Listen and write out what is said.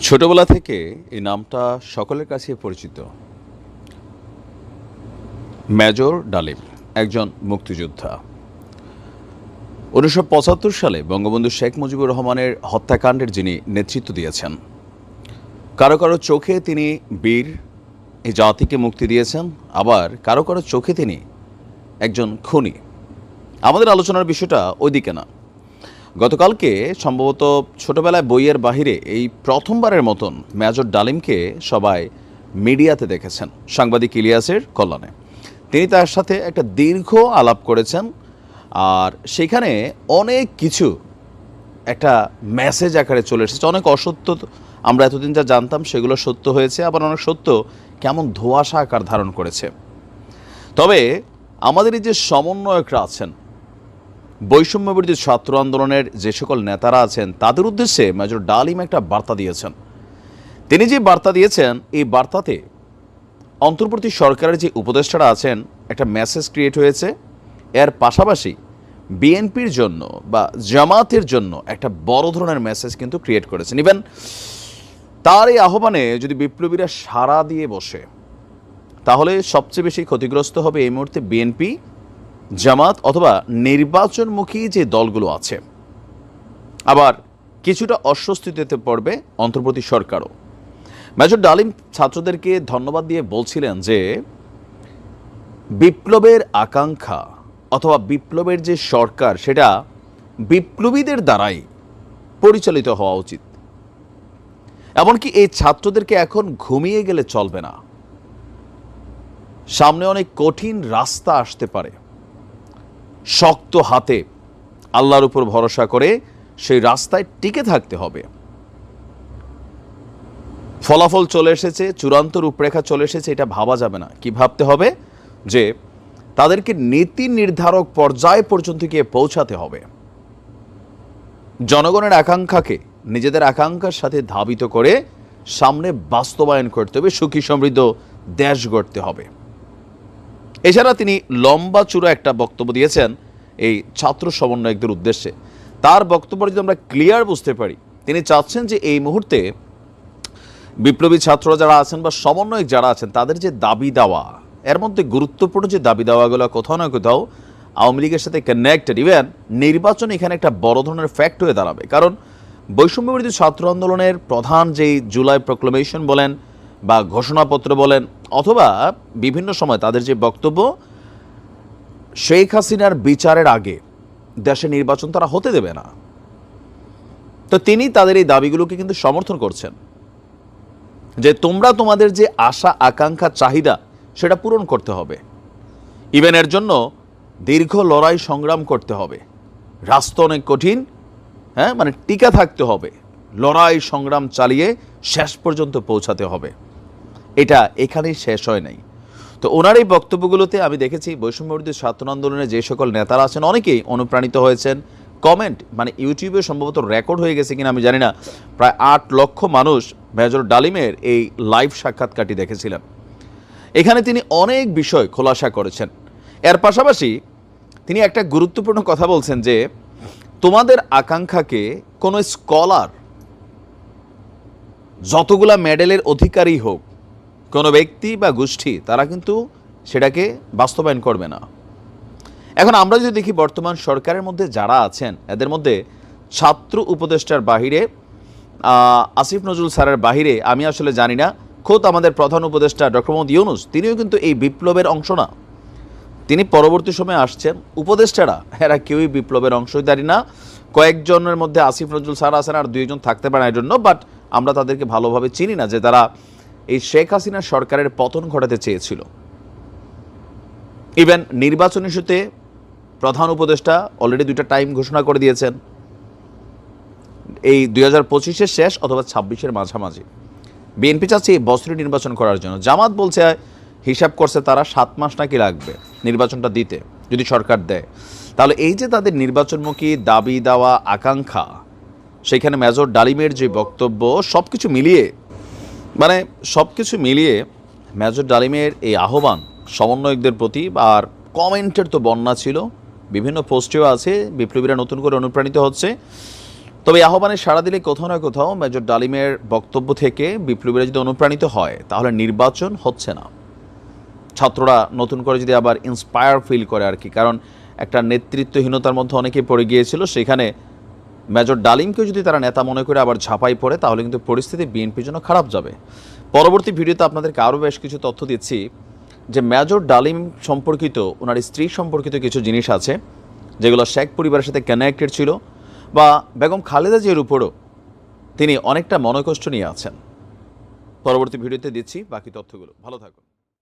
ছোটবেলা থেকে এই নামটা সকলের কাছে পরিচিত। মেজর ডালিম একজন মুক্তিযোদ্ধা। 1975 সালে বঙ্গবন্ধু শেখ মুজিবুর রহমানের হত্যাকাণ্ডের যিনি নেতৃত্ব দিয়েছেন। কারো কারো চোখে তিনি বীর, এই জাতিকে মুক্তি দিয়েছেন, আবার কারো কারো চোখে তিনি একজন খুনি। আমাদের আলোচনার বিষয়টা ওইদিকে না। গতকালকে সম্ভবত ছোটবেলায় বইয়ের বাহিরে এই প্রথমবারের মতন মেজর ডালিমকে সবাই মিডিয়াতে দেখেছেন, সাংবাদিক ইলিয়াসের কল্যাণে। তিনি তার সাথে একটা দীর্ঘ আলাপ করেছেন, আর সেখানে অনেক কিছু একটা মেসেজ আকারে চলে এসেছে। অনেক অসত্য আমরা এতদিন যা জানতাম সেগুলো সত্য হয়েছে, আবার অনেক সত্য কেমন ধোঁয়াশা আকার ধারণ করেছে। তবে আমাদের এই যে সমন্বয়করা আছেন, বৈষম্যবিরোধী ছাত্র আন্দোলনের যে সকল নেতারা আছেন, তাদের উদ্দেশ্যে মেজর ডালিম একটা বার্তা দিয়েছেন। তিনি যে বার্তা দিয়েছেন, এই বার্তাতে অন্তর্বর্তী সরকারের যে উপদেষ্টারা আছেন একটা মেসেজ ক্রিয়েট হয়েছে। এর পাশাপাশি বিএনপির জন্য বা জামাতের জন্য একটা বড় ধরনের মেসেজ কিন্তু ক্রিয়েট করেছেন। ইভেন তার এই আহ্বানে যদি বিপ্লবীরা সাড়া দিয়ে বসে, তাহলে সবচেয়ে বেশি ক্ষতিগ্রস্ত হবে এই মুহূর্তে বিএনপি, জামাত অথবা নির্বাচনমুখী যে দলগুলো আছে। আবার কিছুটা অস্বস্তিতে পড়বে অন্তর্বর্তী সরকারও। মেজর ডালিম ছাত্রদেরকে ধন্যবাদ দিয়ে বলছিলেন যে বিপ্লবের আকাঙ্ক্ষা অথবা বিপ্লবের যে সরকার, সেটা বিপ্লবীদের দ্বারাই পরিচালিত হওয়া উচিত। এমনকি এই ছাত্রদেরকে এখন ঘুমিয়ে গেলে চলবে না। সামনে অনেক কঠিন রাস্তা আসতে পারে। শক্ত হাতে আল্লাহর উপর ভরসা করে সেই রাস্তায় টিকে থাকতে হবে। ফলাফল চলে এসেছে, চূড়ান্ত রূপরেখা চলে এসেছে, এটা ভাবা যাবে না। কি ভাবতে হবে? যে তাদেরকে নীতি নির্ধারক পর্যায় পর্যন্ত গিয়ে পৌঁছাতে হবে। জনগণের আকাঙ্ক্ষাকে নিজেদের আকাঙ্ক্ষার সাথে ধাবিত করে সামনে বাস্তবায়ন করতে হবে, সুখী সমৃদ্ধ দেশ গড়তে হবে। এছাড়া তিনি লম্বা চূড়া একটা বক্তব্য দিয়েছেন এই ছাত্র সমন্বয়কদের উদ্দেশ্যে। তার বক্তব্য যদি আমরা ক্লিয়ার বুঝতে পারি, তিনি চাচ্ছেন যে এই মুহূর্তে বিপ্লবী ছাত্ররা যারা আছেন বা সমন্বয়ক যারা আছেন, তাদের যে দাবি দাওয়া, এর মধ্যে গুরুত্বপূর্ণ যে দাবি দাওয়াগুলো কোথাও না কোথাও আওয়ামী লীগের সাথে কানেক্টেড। ইভেন নির্বাচন এখানে একটা বড় ধরনের ফ্যাক্ট হয়ে দাঁড়াবে। কারণ বৈষম্যবিরোধী ছাত্র আন্দোলনের প্রধান যেই জুলাই প্রক্লেমেশন বলেন বা ঘোষণাপত্র বলেন, অথবা বিভিন্ন সময় তাদের যে বক্তব্য, শেখ হাসিনার বিচারের আগে দেশে নির্বাচন তারা হতে দেবে না। তো তিনি তাদের এই দাবিগুলোকে কিন্তু সমর্থন করছেন যে তোমরা তোমাদের যে আশা আকাঙ্ক্ষা চাহিদা সেটা পূরণ করতে হবে। ইভেন এর জন্য দীর্ঘ লড়াই সংগ্রাম করতে হবে। রাস্তা অনেক কঠিন, মানে টিকা থাকতে হবে, লড়াই সংগ্রাম চালিয়ে শেষ পর্যন্ত পৌঁছাতে হবে। এটা এখানেই শেষ হয় নাই। তো ওনার এই বক্তব্যগুলোতে আমি দেখেছি বৈষম্যবিরোধী ছাত্র আন্দোলনের যে সকল নেতারা আছেন অনেকেই অনুপ্রাণিত হয়েছেন। কমেন্ট মানে ইউটিউবে সম্ভবত রেকর্ড হয়ে গেছে কিনা আমি জানি না, প্রায় 8 লক্ষ মানুষ মেজর ডালিমের এই লাইভ সাক্ষাৎকারটি দেখেছিলেন। এখানে তিনি অনেক বিষয় খোলাসা করেছেন। এর পাশাপাশি তিনি একটা গুরুত্বপূর্ণ কথা বলছেন যে তোমাদের আকাঙ্ক্ষাকে কোনো স্কলার যতগুলা মেডেলের অধিকারী হোক, কোনো ব্যক্তি বা গোষ্ঠী, তারা কিন্তু সেটাকে বাস্তবায়ন করবে না। এখন আমরা যদি দেখি বর্তমান সরকারের মধ্যে যারা আছেন, এদের মধ্যে ছাত্র উপদেষ্টার বাহিরে, আসিফ নজরুল স্যারের বাহিরে আমি আসলে জানি না, খোদ আমাদের প্রধান উপদেষ্টা ডক্টর মোহাম্মদ ইউনূস, তিনিও কিন্তু এই বিপ্লবের অংশ না। তিনি পরবর্তী সময়ে আসছেন। উপদেষ্টারা এরা কেউই বিপ্লবের অংশীদারি না। কয়েকজনের মধ্যে আসিফ নজরুল স্যার আছেন, আর 2 জন থাকতে পারেন এর জন্য, বাট আমরা তাদেরকে ভালোভাবে চিনি না যে তারা এই শেখ হাসিনার সরকারের পতন ঘটাতে চেয়েছিল। ইভেন নির্বাচন ইস্যুতে প্রধান উপদেষ্টা অলরেডি 2টা টাইম ঘোষণা করে দিয়েছেন, এই 2025-এর শেষ অথবা 26-এর মাঝামাঝি। বিএনপি চাচ্ছে এই বছরই নির্বাচন করার জন্য। জামাত বলছে, হিসাব করছে তারা 7 মাস নাকি লাগবে নির্বাচনটা দিতে, যদি সরকার দেয়। তাহলে এই যে তাদের নির্বাচনমুখী দাবি দেওয়া আকাঙ্ক্ষা, সেখানে মেজর ডালিমের যে বক্তব্য, সব কিছু মিলিয়ে মেজর ডালিমের এই আহ্বান সমন্বয়কদের প্রতি, আর কমেন্টের তো বন্যা ছিল, বিভিন্ন পোস্টেও আছে, বিপ্লবীরা নতুন করে অনুপ্রাণিত হচ্ছে। তবে আহ্বানে সাড়া দিলে কোথাও না কোথাও মেজর ডালিমের বক্তব্য থেকে বিপ্লবীরা যদি অনুপ্রাণিত হয় তাহলে নির্বাচন হচ্ছে না, ছাত্ররা নতুন করে যদি আবার ইন্সপায়ার ফিল করে আর কি। কারণ একটা নেতৃত্বহীনতার মধ্যে অনেকে পড়ে গিয়েছিল, সেখানে মেজর ডালিমকে যদি তারা নেতা মনে করে আবার ঝাঁপাই পড়ে তাহলে কিন্তু পরিস্থিতি বিএনপির জন্য খারাপ যাবে। পরবর্তী ভিডিওতে আপনাদেরকে আরও বেশ কিছু তথ্য দিচ্ছি যে মেজর ডালিম সম্পর্কিত, ওনার স্ত্রী সম্পর্কিত কিছু জিনিস আছে যেগুলো শেখ পরিবারের সাথে কানেক্টেড ছিল, বা বেগম খালেদা জিয়ার উপরও তিনি অনেকটা মনোকষ্ট নিয়ে আছেন। পরবর্তী ভিডিওতে দিচ্ছি বাকি তথ্যগুলো। ভালো থাকুন।